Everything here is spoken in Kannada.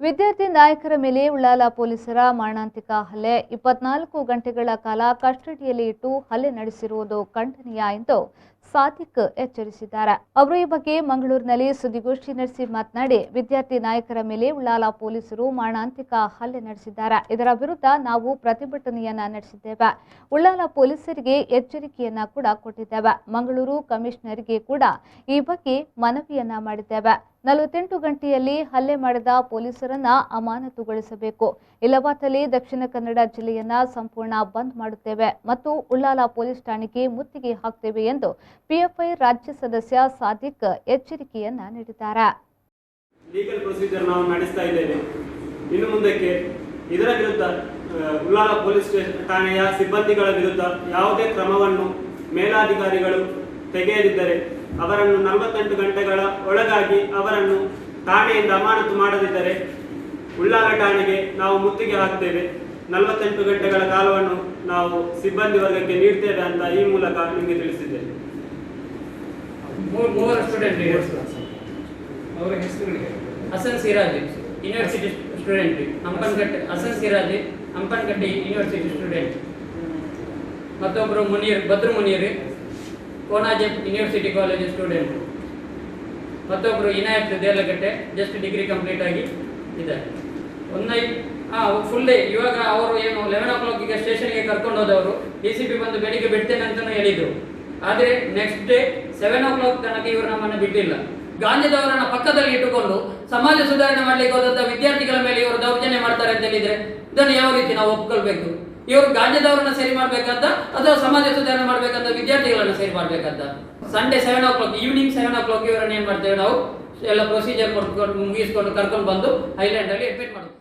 ವಿದ್ಯಾರ್ಥಿ ನಾಯಕರ ಮೇಲೆ ಉಳ್ಳಾಲ ಪೊಲೀಸರ ಮಾರಣಾಂತಿಕ ಹಲ್ಲೆ 24 ಗಂಟೆಗಳ ಕಾಲ ಕಸ್ಟಡಿಯಲ್ಲಿ ಇಟ್ಟು ಹಲ್ಲೆ ನಡೆಸಿರುವುದು ಖಂಡನೀಯ ಎಂದು ಸಾದಿಕ್ ಎಚ್ಚರಿಸಿದ್ದಾರೆ. ಅವರು ಈ ಬಗ್ಗೆ ಮಂಗಳೂರಿನಲ್ಲಿ ಸುದ್ದಿಗೋಷ್ಠಿ ನಡೆಸಿ ಮಾತನಾಡಿ, ವಿದ್ಯಾರ್ಥಿ ನಾಯಕರ ಮೇಲೆ ಉಳ್ಳಾಲ ಪೊಲೀಸರು ಮಾರಣಾಂತಿಕ ಹಲ್ಲೆ ನಡೆಸಿದ್ದಾರೆ. ಇದರ ವಿರುದ್ಧ ನಾವು ಪ್ರತಿಭಟನೆಯನ್ನ ನಡೆಸಿದ್ದೇವೆ. ಉಳ್ಳಾಲ ಪೊಲೀಸರಿಗೆ ಎಚ್ಚರಿಕೆಯನ್ನ ಕೂಡ ಕೊಟ್ಟಿದ್ದೇವೆ. ಮಂಗಳೂರು ಕಮಿಷನರ್ಗೆ ಕೂಡ ಈ ಬಗ್ಗೆ ಮನವಿಯನ್ನ ಮಾಡಿದ್ದೇವೆ. 48 ಗಂಟೆಯಲ್ಲಿ ಹಲ್ಲೆ ಮಾಡಿದ ಪೊಲೀಸರನ್ನ ಅಮಾನತುಗೊಳಿಸಬೇಕು. ಇಲ್ಲವಾದಲ್ಲಿ ದಕ್ಷಿಣ ಕನ್ನಡ ಜಿಲ್ಲೆಯನ್ನ ಸಂಪೂರ್ಣ ಬಂದ್ ಮಾಡುತ್ತೇವೆ ಮತ್ತು ಉಳ್ಳಾಲ ಪೊಲೀಸ್ ಠಾಣೆಗೆ ಮುತ್ತಿಗೆ ಹಾಕ್ತೇವೆ ಎಂದು ಪಿಎಫ್ಐ ರಾಜ್ಯ ಸದಸ್ಯ ಸಾದಿಕ್ ಎಚ್ಚರಿಕೆಯನ್ನ ನೀಡಿದ್ದಾರೆ. ಲೀಗಲ್ ಪ್ರೊಸೀಜರ್ ನಾವು ನಡೆಸ್ತಾ ಇದ್ದೇವೆ. ಇನ್ನು ಮುಂದಕ್ಕೆ ಇದರ ವಿರುದ್ಧ ಉಳ್ಳಾಲ ಪೊಲೀಸ್ ಠಾಣೆಯ ಸಿಬ್ಬಂದಿಗಳ ವಿರುದ್ಧ ಯಾವುದೇ ಕ್ರಮವನ್ನು ಮೇಲಾಧಿಕಾರಿಗಳು ತೆಗೆಯದಿದ್ದರೆ ಅವರನ್ನು 48 ಗಂಟೆಗಳ ಒಳಗಾಗಿ ಅವರನ್ನು ಠಾಣೆಯಿಂದ ಅಮಾನತು ಮಾಡದಿದ್ದರೆ ಉಳ್ಳಾಲ ಠಾಣೆಗೆ ನಾವು ಮುತ್ತಿಗೆ ಹಾಕ್ತೇವೆ. 48 ಗಂಟೆಗಳ ಕಾಲವನ್ನು ನಾವು ಸಿಬ್ಬಂದಿ ವರ್ಗಕ್ಕೆ ನೀಡ್ತೇವೆ ಅಂತ ಈ ಮೂಲಕ ನಿಮಗೆ ತಿಳಿಸಿದ್ದೇವೆ. Hasan Siraj university student, Hampankatta Hasan Siraj Hampankatta university student. ಮತ್ತೊಬ್ಬರು Badru Munir Konaje university college student. ಮತ್ತೊಬ್ಬರು Inayat Deralakatte just degree complete ಆಗಿ ಇದ್ದಾರೆ. ಫುಲ್ ಡೇ ಇವಾಗ ಅವರು ಏನು 11 o'clock ಸ್ಟೇಷನ್ಗೆ ಕರ್ಕೊಂಡು ಹೋದವರು DCP ಬಂದು ಬೆಳಿಗ್ಗೆ ಬಿಡ್ತೇನೆ ಅಂತಲೂ ಹೇಳಿದರು. ಆದರೆ ನೆಕ್ಸ್ಟ್ ಡೇ 7 o'clock ತನಕ ಇವರು ನಮ್ಮನ್ನು ಬಿಟ್ಟಿಲ್ಲ. ಗಾಂಧಿದವರನ್ನ ಪಕ್ಕದಲ್ಲಿ ಇಟ್ಟುಕೊಂಡು ಸಮಾಜ ಸುಧಾರಣೆ ಮಾಡಲಿಕ್ಕೆ ಹೋದಂಥ ವಿದ್ಯಾರ್ಥಿಗಳ ಮೇಲೆ ಇವರು ದೌರ್ಜನ್ಯ ಮಾಡ್ತಾರೆ ಅಂತ ಹೇಳಿದರೆ ಇದನ್ನು ಯಾವ ರೀತಿ ನಾವು ಒಪ್ಕೊಳ್ಬೇಕು? ಇವರು ಗಾಂಧಿದವರನ್ನ ಸರಿ ಮಾಡ್ಬೇಕಂತ ಅಥವಾ ಸಮಾಜ ಸುಧಾರಣೆ ಮಾಡ್ಬೇಕಂತ ವಿದ್ಯಾರ್ಥಿಗಳನ್ನ ಸರಿ ಮಾಡ್ಬೇಕಂತ? ಸಂಡೇ 7 o'clock ಈವ್ನಿಂಗ್ 7 o'clock ಇವರನ್ನ ಏನ್ ಮಾಡ್ತೇವೆ ನಾವು ಎಲ್ಲ ಪ್ರೊಸೀಜರ್ ಮುಗಿಸ್ಕೊಂಡು ಕರ್ಕೊಂಡು ಬಂದು ಐಲ್ಯಾಂಡ್ ಅಲ್ಲಿ ಅಡ್ಮಿಟ್ ಮಾಡೋದು.